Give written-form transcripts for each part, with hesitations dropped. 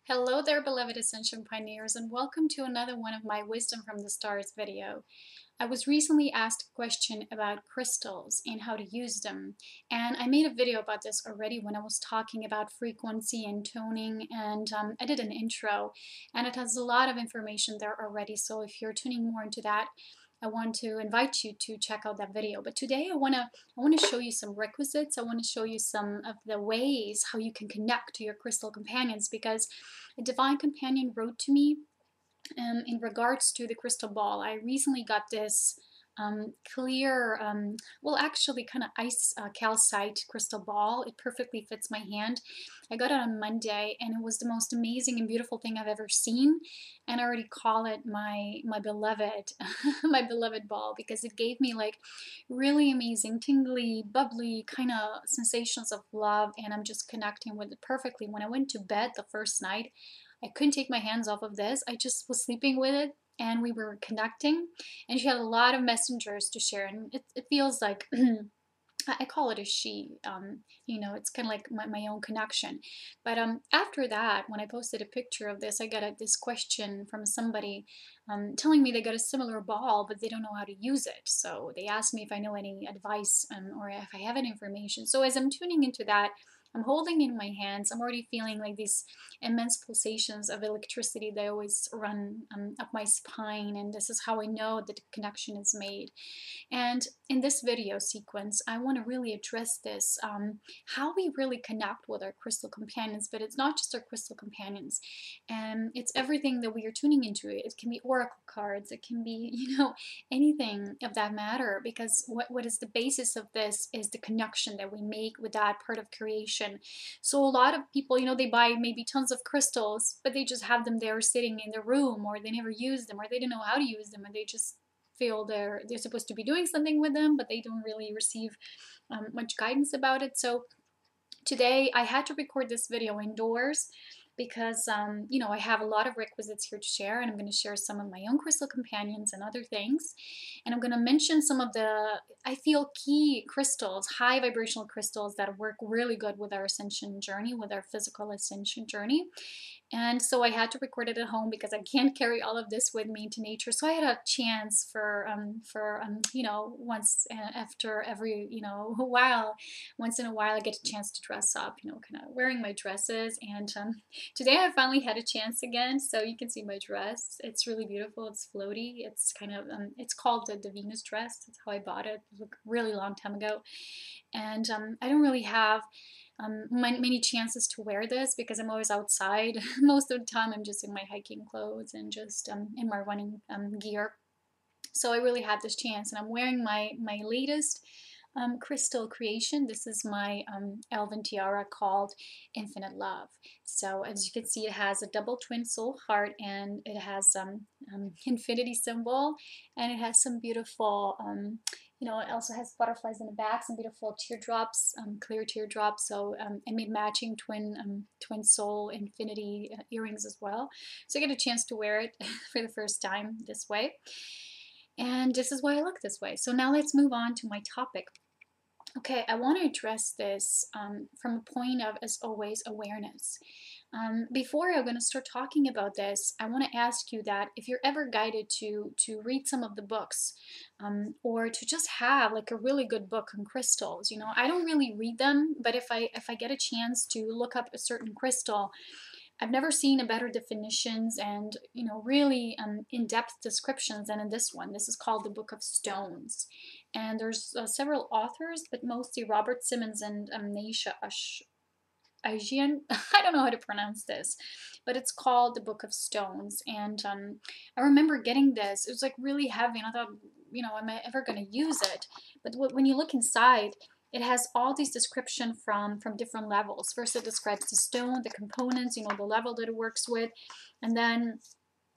Hello there, beloved Ascension pioneers, and welcome to another one of my Wisdom from the Stars video. I was recently asked a question about crystals and how to use them, and I made a video about this already when I was talking about frequency and toning, and I did an intro, and it has a lot of information there already, so if you're tuning more into that, I want to invite you to check out that video. But today I want to show you some requisites. I want to show you some of the ways how you can connect to your crystal companions, because a divine companion wrote to me in regards to the crystal ball. I recently got this clear, well, actually kind of ice calcite crystal ball. It perfectly fits my hand. I got it on Monday, and it was the most amazing and beautiful thing I've ever seen. And I already call it my beloved, my beloved ball, because it gave me like really amazing, tingly, bubbly kind of sensations of love, and I'm just connecting with it perfectly. When I went to bed the first night, I couldn't take my hands off of this. I just was sleeping with it, and we were connecting, and she had a lot of messengers to share, and it feels like I call it a she. You know, it's kind of like my own connection. But after that, when I posted a picture of this, I got this question from somebody telling me they got a similar ball, but they don't know how to use it. So they asked me if I know any advice or if I have any information. So as I'm tuning into that, I'm holding it in my hands. I'm already feeling like these immense pulsations of electricity that always run up my spine, and this is how I know that the connection is made. And in this video sequence, I want to really address this, how we really connect with our crystal companions, but it's not just our crystal companions, and it's everything that we are tuning into. It can be oracle cards, it can be, you know, anything of that matter, because what is the basis of this is the connection that we make with that part of creation. So a lot of people, you know, they buy maybe tons of crystals, but they just have them there sitting in their room, or they never use them, or they don't know how to use them, and they just feel they're supposed to be doing something with them, but they don't really receive much guidance about it. So today I had to record this video indoors because you know, I have a lot of requisites here to share, and I'm going to share some of my own crystal companions and other things, and I'm going to mention some of the, I feel, key crystals, high vibrational crystals that work really good with our ascension journey, with our physical ascension journey. And so I had to record it at home because I can't carry all of this with me into nature. So I had a chance for you know, once after every, you know, once in a while I get a chance to dress up, you know, kind of wearing my dresses. And today I finally had a chance again. So you can see my dress. It's really beautiful. It's floaty. It's kind of, it's called the Venus dress. That's how I bought it. It was a really long time ago. And I don't really have many chances to wear this because I'm always outside. Most of the time I'm just in my hiking clothes and just in my running gear. So I really had this chance, and I'm wearing my latest crystal creation. This is my elven tiara called Infinite Love. So as you can see, it has a double twin soul heart, and it has infinity symbol, and it has some beautiful you know, it also has butterflies in the back, some beautiful teardrops, clear teardrops. So I made matching twin soul infinity earrings as well. So I get a chance to wear it for the first time this way. And this is why I look this way. So now let's move on to my topic. Okay, I want to address this from a point of, as always, awareness. Before I'm going to start talking about this, I want to ask you that if you're ever guided to read some of the books, or to just have like a really good book on crystals. You know, I don't really read them, but if I get a chance to look up a certain crystal, I've never seen a better definitions and, you know, really in-depth descriptions than in this one. This is called the Book of Stones, and there's several authors, but mostly Robert Simmons and Naisha Ajian. I don't know how to pronounce this, but it's called the Book of Stones. And I remember getting this. It was like really heavy, and I thought, you know, am I ever going to use it? But when you look inside, it has all these descriptions from different levels. First, it describes the stone, the components, you know, the level that it works with, and then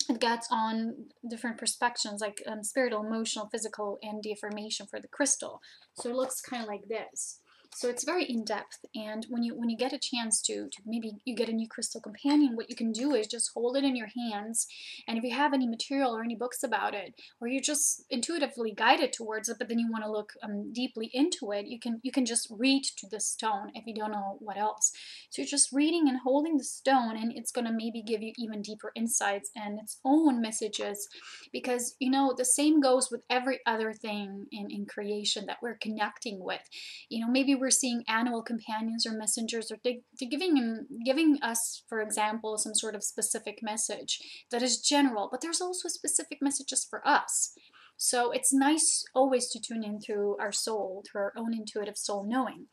it gets on different perspectives like spiritual, emotional, physical, and the affirmation for the crystal. So it looks kind of like this. So it's very in-depth, and when you get a chance to maybe you get a new crystal companion, what you can do is just hold it in your hands, and if you have any material or any books about it, or you're just intuitively guided towards it, but then you want to look deeply into it, you can just read to the stone if you don't know what else. So you're just reading and holding the stone, and it's going to maybe give you even deeper insights and its own messages, because you know the same goes with every other thing in creation that we're connecting with. You know, maybe we're seeing animal companions or messengers, or they're giving us, for example, some sort of specific message that is general, but there's also specific messages for us. So it's nice always to tune in through our soul, through our own intuitive soul knowing.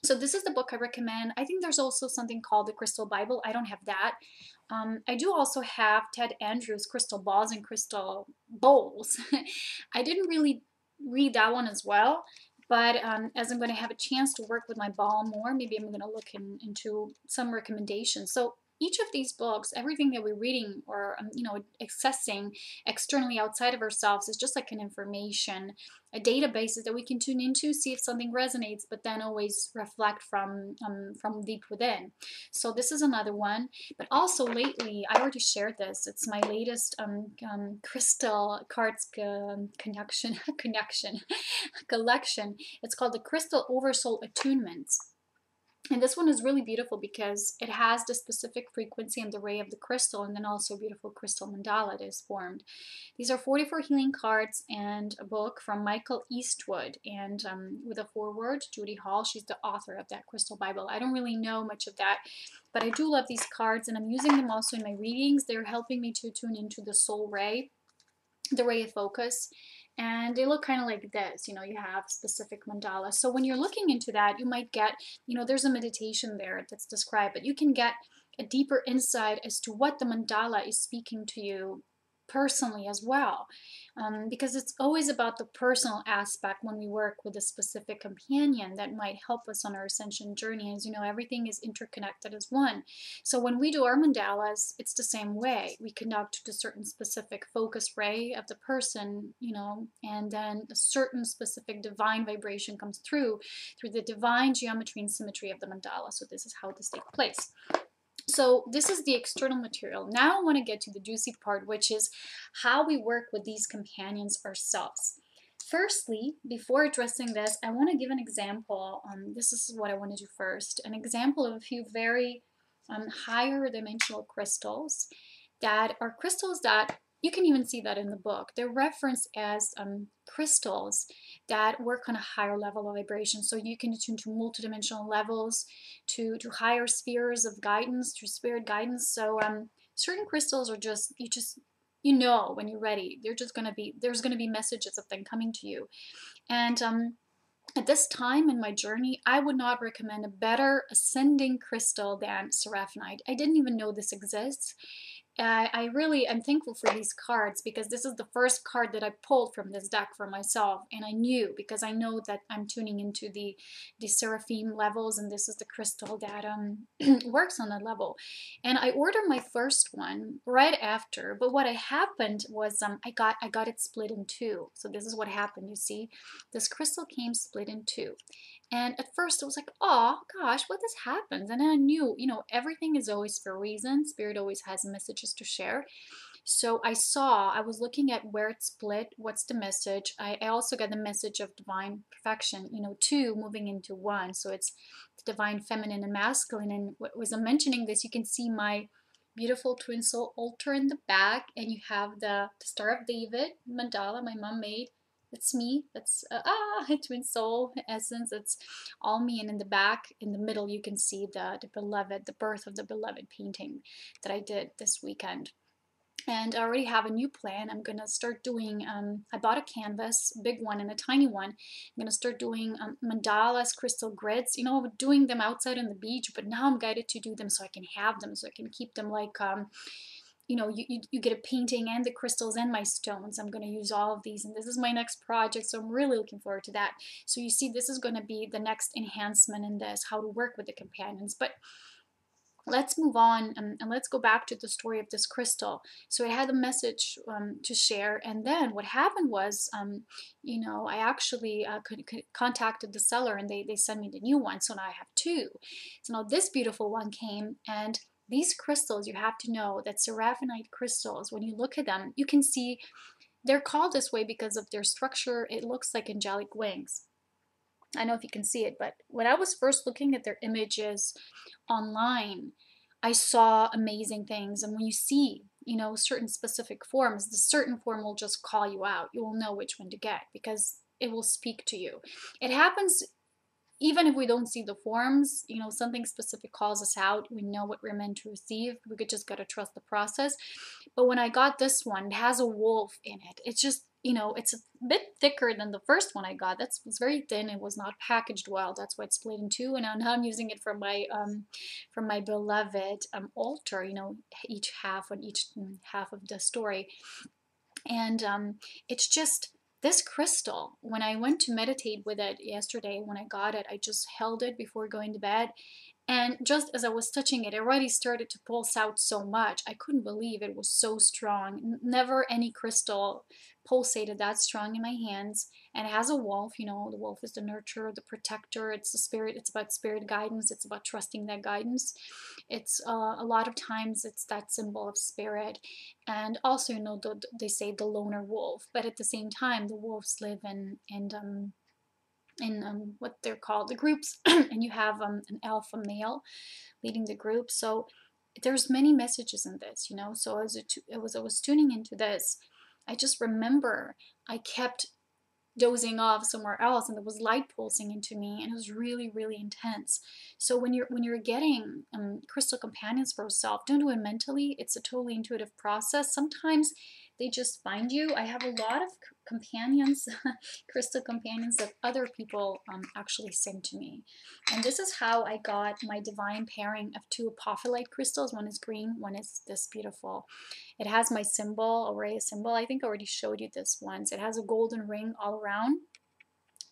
So this is the book I recommend. I think there's also something called the Crystal Bible. I don't have that. I do also have Ted Andrews' Crystal Balls and Crystal Bowls. I didn't really read that one as well, but as I'm going to have a chance to work with my ball more, maybe I'm going to look into some recommendations. So each of these books, everything that we're reading or you know, accessing externally outside of ourselves, is just like an information, a database that we can tune into, see if something resonates, but then always reflect from deep within. So this is another one. But also lately, I already shared this. It's my latest crystal cards connection collection. It's called the Crystal Oversoul Attunements. And this one is really beautiful because it has the specific frequency and the ray of the crystal, and then also a beautiful crystal mandala that is formed. These are 44 healing cards and a book from Michael Eastwood, and with a foreword, Judy Hall. She's the author of that Crystal Bible. I don't really know much of that, but I do love these cards, and I'm using them also in my readings. They're helping me to tune into the soul ray, the ray of focus. And they look kind of like this, you know, you have specific mandalas. So when you're looking into that, you might get, you know, there's a meditation there that's described, but you can get a deeper insight as to what the mandala is speaking to you personally as well, because it's always about the personal aspect when we work with a specific companion that might help us on our ascension journey. As you know, everything is interconnected as one. So when we do our mandalas, it's the same way. We connect to a certain specific focus ray of the person, you know, and then a certain specific divine vibration comes through the divine geometry and symmetry of the mandala. So this is how this takes place. So this is the external material. Now I want to get to the juicy part, which is how we work with these companions ourselves. Firstly, before addressing this, I want to give an example. This is what I want to do first. An example of a few very higher dimensional crystals that are crystals that you can even see that in the book. They're referenced as crystals that work on a higher level of vibration. So you can tune to multidimensional levels, to higher spheres of guidance, to spirit guidance. So certain crystals are just, you know when you're ready. They're just going to be, there's going to be messages of them coming to you. And at this time in my journey, I would not recommend a better ascending crystal than Seraphinite. I didn't even know this exists. I really am thankful for these cards, because this is the first card that I pulled from this deck for myself, and I knew, because I know that I'm tuning into the seraphim levels, and this is the crystal that works on that level. And I ordered my first one right after, but what happened was I got it split in two. So this is what happened. You see, this crystal came split in two. And at first I was like, oh gosh, what has happened? And then I knew, you know, everything is always for a reason. Spirit always has messages to share. So I was looking at where it split, what's the message. I also got the message of divine perfection, you know, two moving into one. So it's the divine feminine and masculine. And as I'm mentioning this, you can see my beautiful twin soul altar in the back, and you have the Star of David mandala my mom made. It's me. That's twin soul essence. It's all me. And in the back, in the middle, you can see the beloved, the birth of the beloved painting that I did this weekend. And I already have a new plan. I'm going to start doing, I bought a canvas, a big one and a tiny one. I'm going to start doing mandalas, crystal grids, you know, doing them outside on the beach, but now I'm guided to do them so I can have them, so I can keep them like, you know, you get a painting and the crystals and my stones. I'm going to use all of these, and this is my next project, so I'm really looking forward to that. So you see, this is going to be the next enhancement in this, how to work with the companions. But let's move on, and let's go back to the story of this crystal. So it had a message to share, and then what happened was, I actually contacted the seller, and they sent me the new one. So now I have two. So now this beautiful one came, and these crystals, you have to know that seraphinite crystals, when you look at them, you can see they're called this way because of their structure. It looks like angelic wings. I don't know if you can see it, but when I was first looking at their images online, I saw amazing things. And when you see, certain specific forms, the certain form will just call you out. You will know which one to get because it will speak to you. It happens even if we don't see the forms, something specific calls us out. We know what we're meant to receive. We could just gotta trust the process. But when I got this one, it has a wolf in it. It's just, it's a bit thicker than the first one I got. That was very thin. It was not packaged well. That's why it's split in two. And now I'm using it from my beloved altar. Each half on each half of the story, and it's just this crystal. When I went to meditate with it yesterday, when I got it, I just held it before going to bed. And just as I was touching it, it already started to pulse out so much. I couldn't believe it was so strong. Never any crystal pulsated that strong in my hands. And it has a wolf. The wolf is the nurturer, the protector. It's the spirit. It's about spirit guidance. It's about trusting that guidance. It's a lot of times it's that symbol of spirit. And also, they say the loner wolf. But at the same time, the wolves live in what they're called, the groups, and you have an alpha male leading the group. So there's many messages in this, So as I was tuning into this, I just remember I kept dozing off somewhere else, and there was light pulsing into me, and it was really, really intense. So when you're getting crystal companions for yourself, don't do it mentally. It's a totally intuitive process. Sometimes they just find you. I have a lot of companions, crystal companions that other people actually send to me. And this is how I got my divine pairing of two apophyllite crystals. One is green, one is this beautiful. It has my symbol, Aurea symbol. I think I already showed you this once. It has a golden ring all around.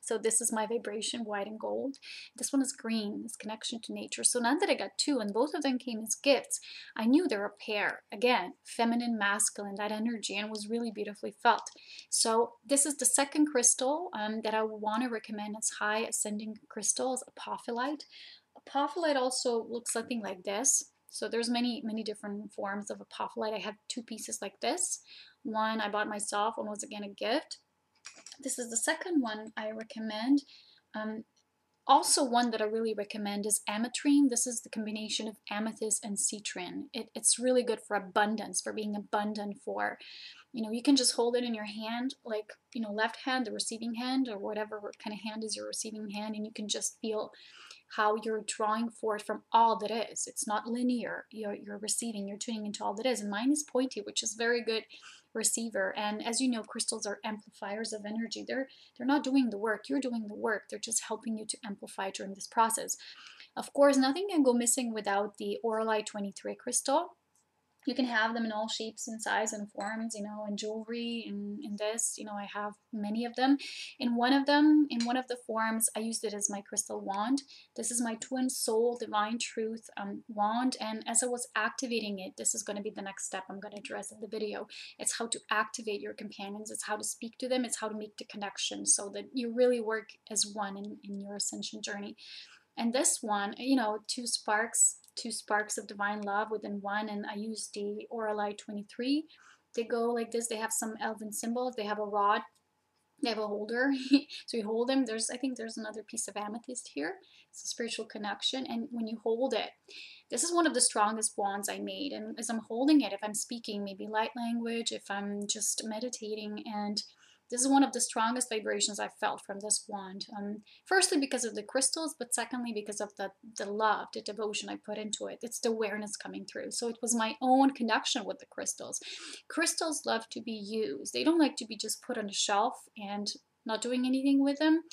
So this is my vibration, white and gold. This one is green, this connection to nature. So now that I got two, and both of them came as gifts, I knew they're a pair. Again, feminine, masculine, that energy, and was really beautifully felt. So this is the second crystal that I want to recommend. It's high ascending crystals, apophyllite. Apophyllite also looks something like this. So there's many different forms of apophyllite. I have two pieces like this. One I bought myself, one was again a gift. This is the second one I recommend. Also one that I really recommend is ametrine. This is the combination of amethyst and citrine. It's really good for abundance, for being abundant, for, you can just hold it in your hand, like, left hand, the receiving hand, or whatever kind of hand is your receiving hand, and you can just feel how you're drawing forth from all that is. It's not linear. You're receiving, you're tuning into all that is. And mine is pointy, which is very good receiver. And as you know, crystals are amplifiers of energy. They're not doing the work. You're doing the work. They're just helping you to amplify during this process. Of course, nothing can go missing without the Aurea 23 crystal. You can have them in all shapes and size and forms, in jewelry, in this, I have many of them. In one of the forms, I used it as my crystal wand. This is my twin soul, divine truth wand. And as I was activating it, this is going to be the next step I'm going to address in the video. It's how to activate your companions. It's how to speak to them. It's how to make the connection so that you really work as one in your ascension journey. And this one, two sparks of divine love within one, and I use the Aurea 23. They go like this. They have some elven symbols. They have a rod. They have a holder. So you hold them. I think there's another piece of amethyst here. It's a spiritual connection. And when you hold it, this is one of the strongest wands I made. And as I'm holding it, if I'm speaking maybe light language, if I'm just meditating, and this is one of the strongest vibrations I've felt from this wand. Firstly, because of the crystals, but secondly, because of the love, the devotion I put into it. It's the awareness coming through. So it was my own connection with the crystals. Crystals love to be used. They don't like to be just put on a shelf and not doing anything with them.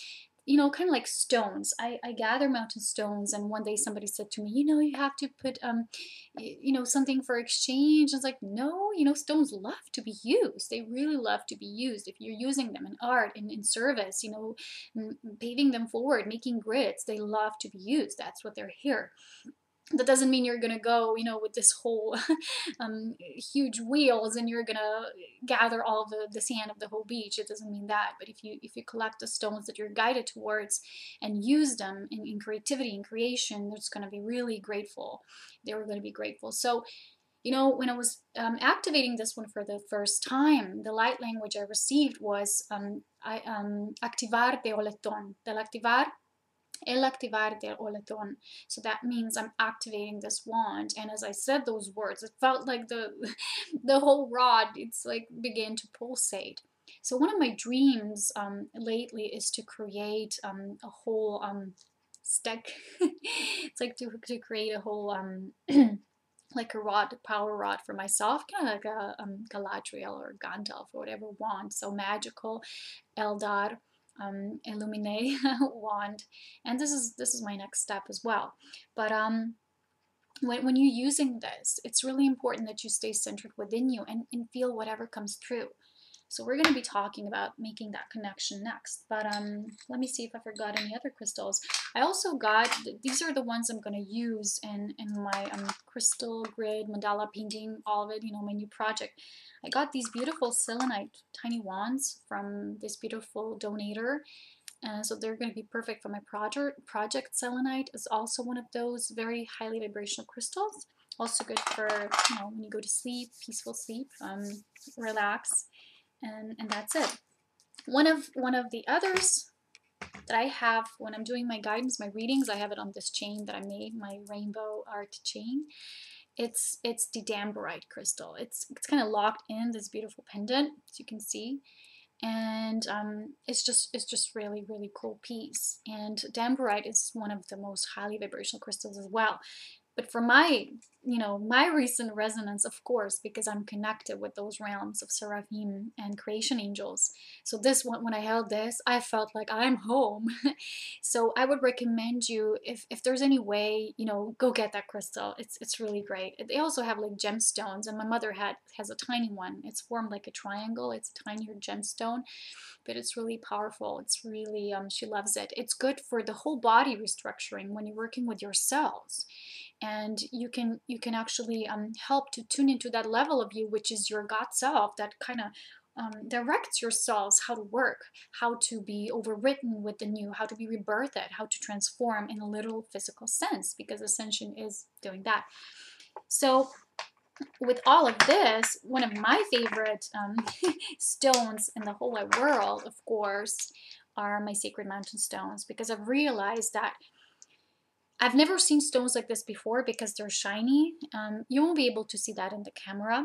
Kind of like stones. I gather mountain stones, and one day somebody said to me, you have to put, something for exchange. I was like, no, stones love to be used. They really love to be used. If you're using them in art, in service, paving them forward, making grids, they love to be used. That's what they're here. That doesn't mean you're gonna go, you know, with this whole huge wheels and you're gonna gather all the sand of the whole beach. It doesn't mean that. But if you collect the stones that you're guided towards and use them in creativity and creation, there's gonna be really grateful. They were gonna be grateful. So, you know, when I was activating this one for the first time, the light language I received was activar de oleton. Del activar, el activar del oleton. So that means I'm activating this wand. And as I said those words, it felt like the the whole rod, it's like began to pulsate. So one of my dreams lately is to create a whole stack. It's like to create a whole like a rod, power rod for myself, kind of like a Galadriel or Gandalf or whatever wand. So magical, Eldar, Illumine wand, and this is my next step as well. But when you're using this, it's really important that you stay centered within you and feel whatever comes through. So we're going to be talking about making that connection next. But let me see if I forgot any other crystals. I also got, these are the ones I'm going to use in my crystal grid, mandala painting, all of it, you know, my new project. I got these beautiful selenite tiny wands from this beautiful donator. So they're going to be perfect for my project. Selenite is also one of those very highly vibrational crystals. Also good for, you know, when you go to sleep, peaceful sleep, relax. And that's it. One of the others that I have when I'm doing my guidance, my readings, I have it on this chain that I made, my rainbow art chain. It's the Dambarite crystal. It's kind of locked in this beautiful pendant, as you can see, and it's just really cool piece. And Dambarite is one of the most highly vibrational crystals as well. But for my, you know, my recent resonance, of course, because I'm connected with those realms of seraphim and creation angels. So this one, when I held this, I felt like I'm home. So I would recommend you, if there's any way, you know, go get that crystal. It's really great. They also have like gemstones, and my mother has a tiny one. It's formed like a triangle. It's a tinier gemstone, but it's really powerful. It's really, she loves it. It's good for the whole body restructuring when you're working with your cells. And you can actually help to tune into that level of you, which is your God self, that kind of directs your cells how to work, how to be overwritten with the new, how to be rebirthed, how to transform in a literal physical sense, because Ascension is doing that. So with all of this, one of my favorite stones in the whole wide world, of course, are my sacred mountain stones, because I've realized that I've never seen stones like this before because they're shiny. You won't be able to see that in the camera.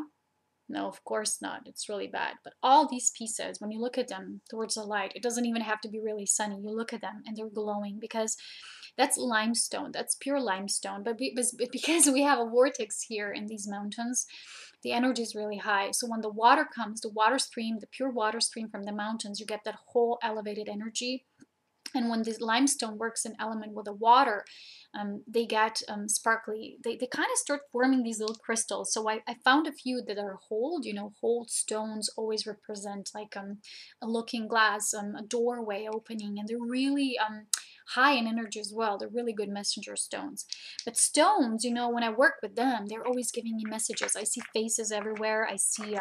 No, of course not. It's really bad. But all these pieces, when you look at them towards the light, it doesn't even have to be really sunny. You look at them and they're glowing because that's limestone. That's pure limestone. But because we have a vortex here in these mountains, the energy is really high. So when the water comes, the water stream, the pure water stream from the mountains, you get that whole elevated energy. And when this limestone works in element with the water, they get sparkly. They kind of start forming these little crystals. So I found a few that are hold. You know, hold stones always represent like a looking glass, a doorway opening, and they're really high in energy as well. They're really good messenger stones. But stones, you know, when I work with them, they're always giving me messages. I see faces everywhere. I see,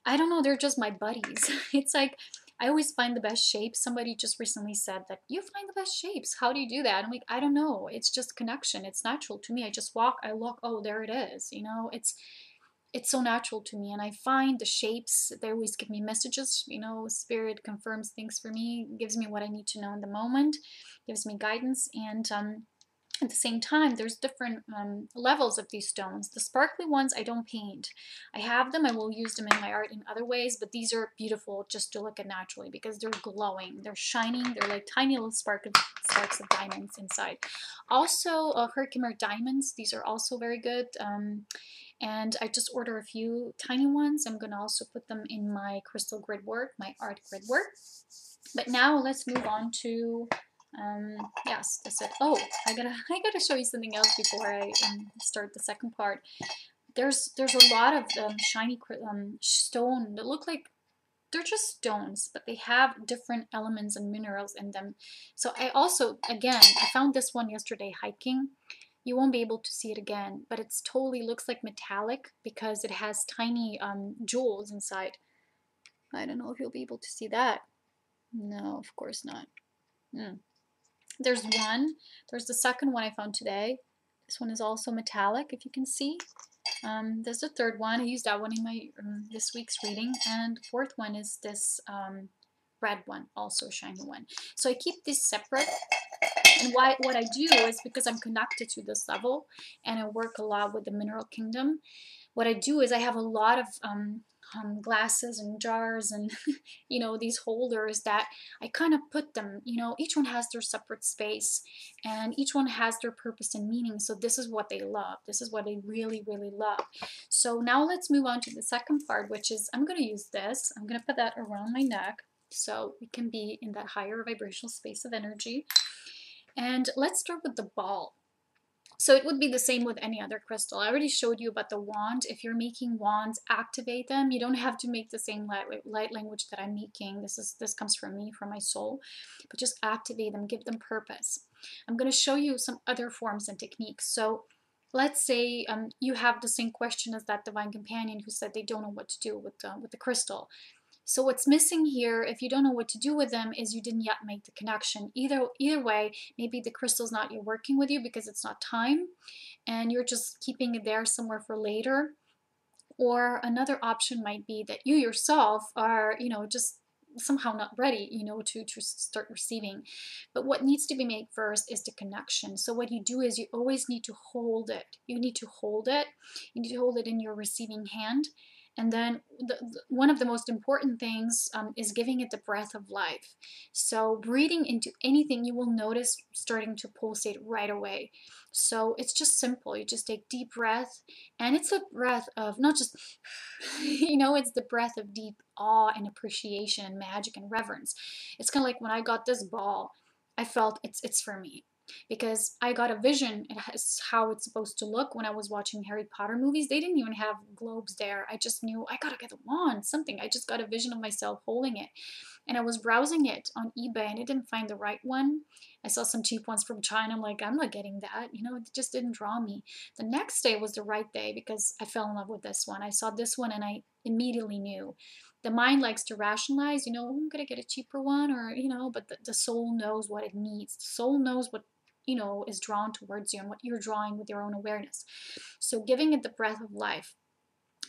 I don't know, they're just my buddies. It's like, I always find the best shapes. Somebody just recently said that you find the best shapes. How do you do that? I'm like, I don't know. It's just connection. It's natural to me. I just walk, I look, oh, there it is. You know, it's so natural to me. And I find the shapes, they always give me messages. You know, spirit confirms things for me, gives me what I need to know in the moment, gives me guidance. And at the same time, there's different levels of these stones. The sparkly ones I don't paint. I have them, I will use them in my art in other ways, but these are beautiful just to look at naturally because they're glowing, they're shining, they're like tiny little sparks of diamonds inside. Also, Herkimer diamonds, these are also very good. And I just order a few tiny ones. I'm gonna also put them in my crystal grid work, my art grid work. But now let's move on to yes, that's it. Oh, I gotta show you something else before I start the second part. There's a lot of shiny stone that look like they're just stones, but they have different elements and minerals in them. So I also, again, I found this one yesterday hiking. you won't be able to see it again, but it's totally looks like metallic because it has tiny jewels inside. I don't know if you'll be able to see that. No, of course not. There's the second one I found today. This one is also metallic, if you can see. There's the third one. I used that one in my this week's reading, and the fourth one is this red one, also a shiny one. So I keep these separate. And what I do is, because I'm connected to this level and I work a lot with the mineral kingdom, what I do is I have a lot of glasses and jars and you know, these holders that I kind of put them, you know, each one has their separate space and each one has their purpose and meaning. So this is what they love. This is what they really, really love. So now let's move on to the second part, which is I'm going to use this. I'm going to put that around my neck so we can be in that higher vibrational space of energy. And let's start with the ball. So it would be the same with any other crystal. I already showed you about the wand. If you're making wands, activate them. You don't have to make the same light language that I'm making. This comes from me, from my soul. But just activate them, give them purpose. I'm going to show you some other forms and techniques. So let's say you have the same question as that divine companion who said they don't know what to do with the crystal. So what's missing here, if you don't know what to do with them, is you didn't yet make the connection. Either way, maybe the crystal's not yet working with you because it's not time, and you're just keeping it there somewhere for later. Or another option might be that you yourself are, you know, just somehow not ready, you know, to start receiving. But what needs to be made first is the connection. So what you do is you always need to hold it. You need to hold it. You need to hold it in your receiving hand. And then one of the most important things is giving it the breath of life. So breathing into anything, you will notice starting to pulsate right away. So it's just simple. You just take deep breath, and it's a breath of not just, you know, it's the breath of deep awe and appreciation and magic and reverence. It's kind of like when I got this ball, I felt it's for me. Because I got a vision, it has how it's supposed to look when I was watching Harry Potter movies. They didn't even have globes there. I just knew I gotta get a wand, something. I just got a vision of myself holding it. And I was browsing it on eBay and I didn't find the right one. I saw some cheap ones from China. I'm like, I'm not getting that. You know, it just didn't draw me. The next day was the right day because I fell in love with this one. I saw this one and I immediately knew. The mind likes to rationalize, you know, I'm gonna get a cheaper one, or, you know, but the soul knows what it needs. The soul knows what, you know, is drawn towards you and what you're drawing with your own awareness. So giving it the breath of life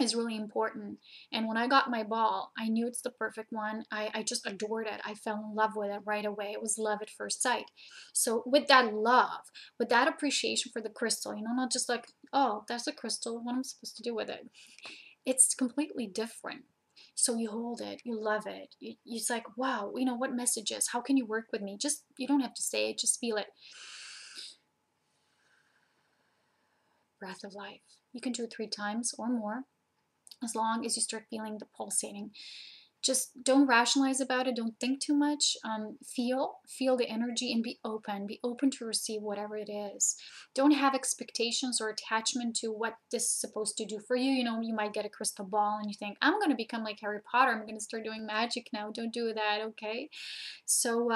is really important. And when I got my ball, I knew it's the perfect one. I just adored it. I fell in love with it right away. It was love at first sight. So with that love, with that appreciation for the crystal, you know, not just like, oh, that's a crystal, what am I supposed to do with it? It's completely different. So you hold it, you love it. It's like, wow, you know, what messages? How can you work with me? Just, you don't have to say it, just feel it. Breath of life. You can do it 3 times or more, as long as you start feeling the pulsating. Just don't rationalize about it. Don't think too much. Feel the energy and be open. Be open to receive whatever it is. Don't have expectations or attachment to what this is supposed to do for you. You know, you might get a crystal ball and you think, I'm going to become like Harry Potter. I'm going to start doing magic now. Don't do that, okay? So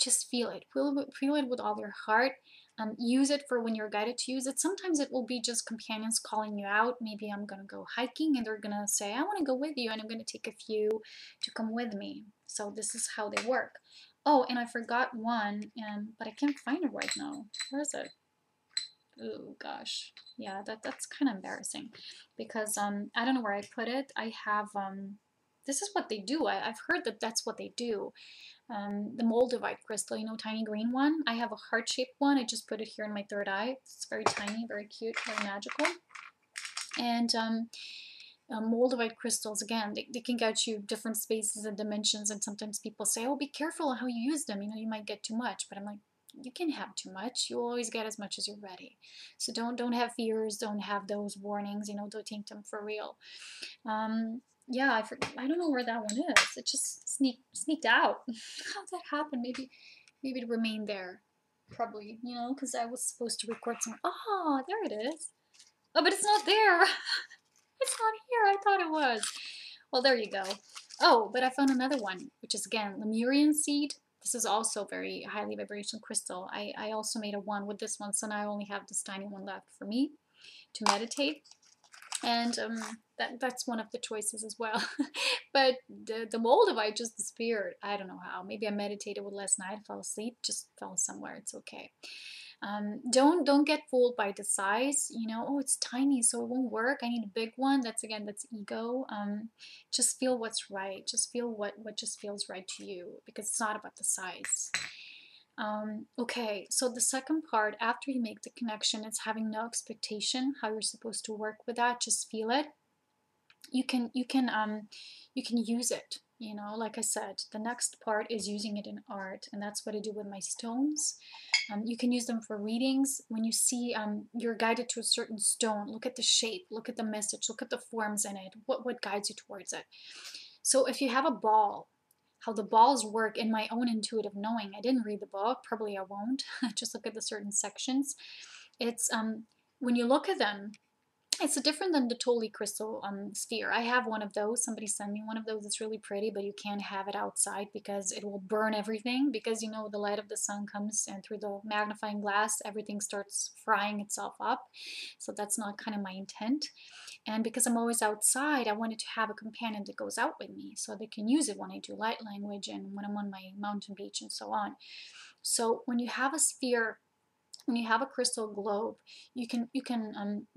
just feel it. Feel it with all your heart. Use it for when you're guided to use it. Sometimes it will be just companions calling you out. Maybe I'm going to go hiking and they're going to say, I want to go with you, and I'm going to take a few to come with me. So this is how they work. Oh, and I forgot one, but I can't find it right now. Where is it? Oh gosh. Yeah, that's kind of embarrassing because I don't know where I put it. I have this is what they do. I've heard that that's what they do. The Moldavite crystal, you know, tiny green one. I have a heart-shaped one. I just put it here in my third eye. It's very tiny, very cute, very magical. And Moldavite crystals, again, they can get you different spaces and dimensions. And sometimes people say, oh, be careful how you use them. You know, you might get too much. But I'm like, you can have too much. You always get as much as you're ready. So don't have fears. Don't have those warnings. You know, don't take them for real. Yeah, I don't know where that one is. It just sneaked out. How'd that happen? Maybe it remained there. Probably, you know, because I was supposed to record some. Oh, there it is. Oh, but it's not there. It's not here. I thought it was. Well, there you go. Oh, but I found another one, which is again Lemurian seed. This is also very highly vibrational crystal. I also made a one with this one, so now I only have this tiny one left for me to meditate. And that's one of the choices as well. But the Moldavite just disappeared. I don't know how. Maybe I meditated with last night, fell asleep, just fell somewhere. It's okay. Don't get fooled by the size. You know, oh, it's tiny, so it won't work. I need a big one. That's ego. Just feel what's right. Just feel what just feels right to you, because it's not about the size. Okay, so the second part, after you make the connection, it's having no expectation how you're supposed to work with that. Just feel it. You can use it. You know, like I said, the next part is using it in art, and that's what I do with my stones. You can use them for readings. When you see you're guided to a certain stone, look at the shape, look at the message, look at the forms in it. What guides you towards it? So if you have a ball, how the balls work in my own intuitive knowing. I didn't read the book, probably I won't. Just look at the certain sections. It's when you look at them, it's different than the totally crystal sphere. I have one of those. Somebody sent me one of those. It's really pretty, but you can't have it outside because it will burn everything. Because, you know, the light of the sun comes and through the magnifying glass, everything starts frying itself up. So that's not kind of my intent. And because I'm always outside, I wanted to have a companion that goes out with me so they can use it when I do light language and when I'm on my mountain beach and so on. So when you have a sphere, when you have a crystal globe, you can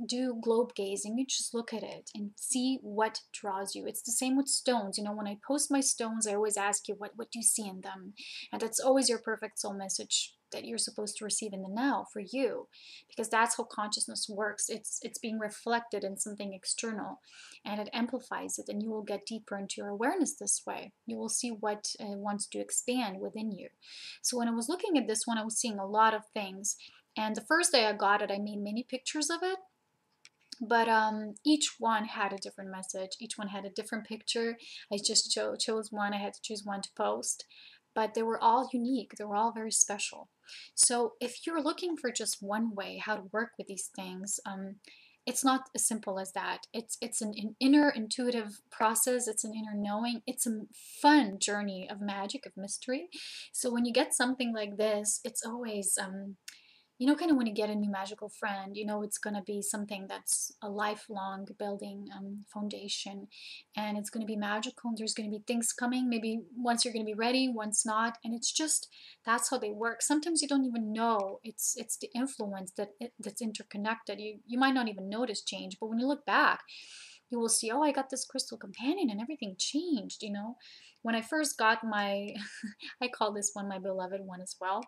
do globe gazing. You just look at it and see what draws you. It's the same with stones. You know, when I post my stones, I always ask you, what do you see in them? And that's always your perfect soul message that you're supposed to receive in the now for you, because that's how consciousness works. It's being reflected in something external, and it amplifies it, and you will get deeper into your awareness this way. You will see what wants to expand within you. So when I was looking at this one, I was seeing a lot of things. And the first day I got it, I made many pictures of it. But each one had a different message. Each one had a different picture. I just chose one. I had to choose one to post. But they were all unique. They were all very special. So if you're looking for just one way how to work with these things, it's not as simple as that. It's an inner intuitive process. It's an inner knowing. It's a fun journey of magic, of mystery. So when you get something like this, it's always you know, kind of when you get a new magical friend, you know it's going to be something that's a lifelong building foundation, and it's going to be magical, and there's going to be things coming. Maybe once you're going to be ready, once not, and it's just, that's how they work. Sometimes you don't even know it's the influence that's interconnected. You might not even notice change, but when you look back, you will see, oh, I got this crystal companion and everything changed. You know, when I first got my I call this one my beloved one as well,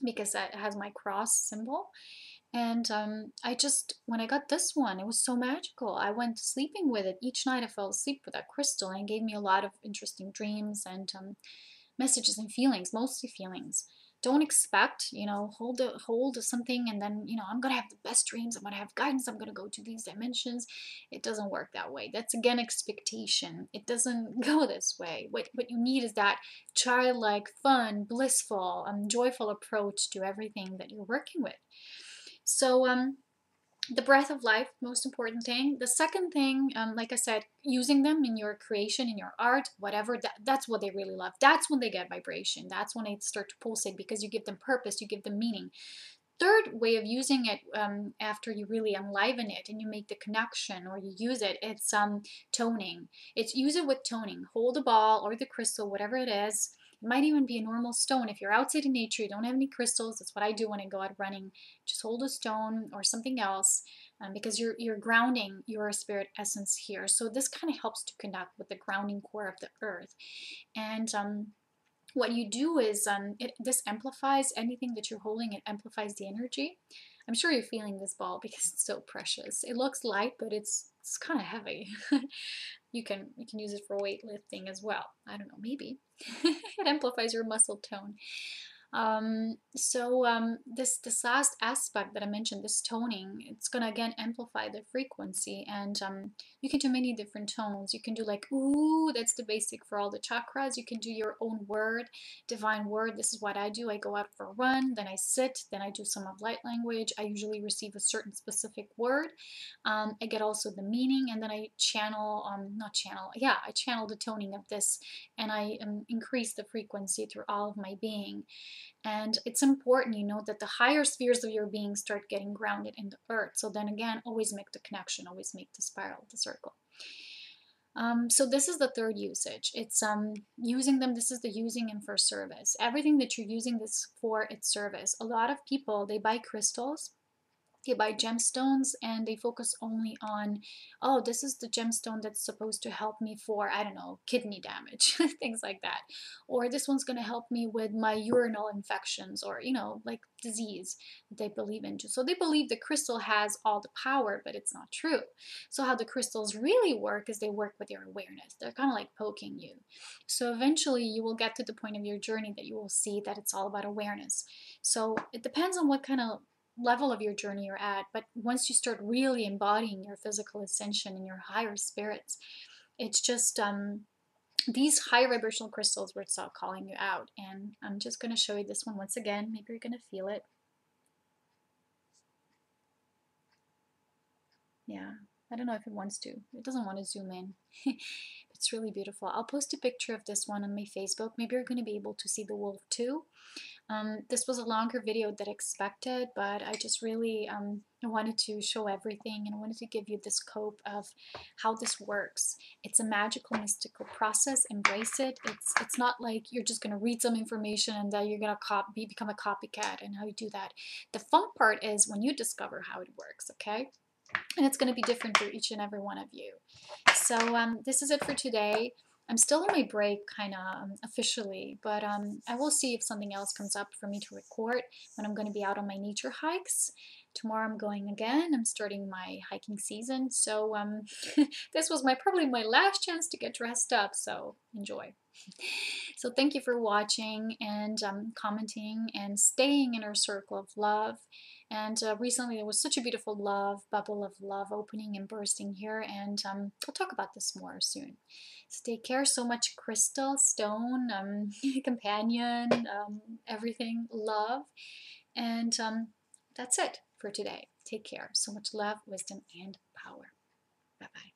because it has my cross symbol. And when I got this one, it was so magical. I went sleeping with it. Each night I fell asleep with that crystal, and it gave me a lot of interesting dreams and messages and feelings, mostly feelings. Don't expect, you know, hold something and then, you know, I'm gonna have the best dreams, I'm gonna have guidance, I'm gonna go to these dimensions. It doesn't work that way. That's again expectation. It doesn't go this way. What you need is that childlike, fun, blissful, joyful approach to everything that you're working with. So the breath of life, most important thing. The second thing, like I said, using them in your creation, in your art, whatever, that's what they really love. That's when they get vibration. That's when they start to pulsate, because you give them purpose, you give them meaning. Third way of using it, after you really enliven it and you make the connection or you use it, it's toning. Use it with toning. Hold the ball or the crystal, whatever it is. It might even be a normal stone. If you're outside in nature, you don't have any crystals, that's what I do when I go out running. Just hold a stone or something else, because you're grounding your spirit essence here. So this kind of helps to connect with the grounding core of the earth. And what you do is this amplifies anything that you're holding. It amplifies the energy. I'm sure you're feeling this ball because it's so precious. It looks light, but it's kind of heavy. You can use it for weightlifting as well. I don't know, maybe. It amplifies your muscle tone. This last aspect that I mentioned, this toning, it's gonna again amplify the frequency, and you can do many different tones. You can do like ooh, that's the basic for all the chakras. You can do your own word, divine word. This is what I do. I go out for a run, then I sit, then I do some of light language. I usually receive a certain specific word. I get also the meaning, and then I channel, not channel, yeah, I channel the toning of this, and I increase the frequency through all of my being. And it's important, you know, that the higher spheres of your being start getting grounded in the earth. So then again, always make the connection, always make the spiral, the circle. So this is the third usage. It's using them. This is the using them for service. Everything that you're using this for, it's service. A lot of people, they buy crystals, they buy gemstones, and they focus only on, oh, this is the gemstone that's supposed to help me for, I don't know, kidney damage, things like that. Or this one's going to help me with my urinal infections, or, you know, like disease that they believe into. So they believe the crystal has all the power, but it's not true. So how the crystals really work is they work with your awareness. They're kind of like poking you. So eventually you will get to the point of your journey that you will see that it's all about awareness. So it depends on what kind of level of your journey you're at, but once you start really embodying your physical ascension and your higher spirits, it's just these high vibrational crystals will start calling you out. And I'm just going to show you this one once again. Maybe you're going to feel it. Yeah, I don't know if it wants to. It doesn't want to zoom in. It's really beautiful. I'll post a picture of this one on my Facebook. Maybe you're going to be able to see the wolf too. This was a longer video than expected, but I just really wanted to show everything, and I wanted to give you the scope of how this works. It's a magical, mystical process. Embrace it. It's not like you're just gonna read some information and then you're gonna become a copycat and how you do that. The fun part is when you discover how it works, okay? And it's going to be different for each and every one of you. So this is it for today. I'm still on my break, kind of officially, but I will see if something else comes up for me to record when I'm going to be out on my nature hikes. Tomorrow I'm going again. I'm starting my hiking season, so this was probably my last chance to get dressed up, so enjoy. So thank you for watching and commenting and staying in our circle of love. And recently there was such a beautiful bubble of love opening and bursting here, and I'll talk about this more soon. So take care so much, crystal, stone, companion, everything, love. And that's it for today. Take care. So much love, wisdom, and power. Bye-bye.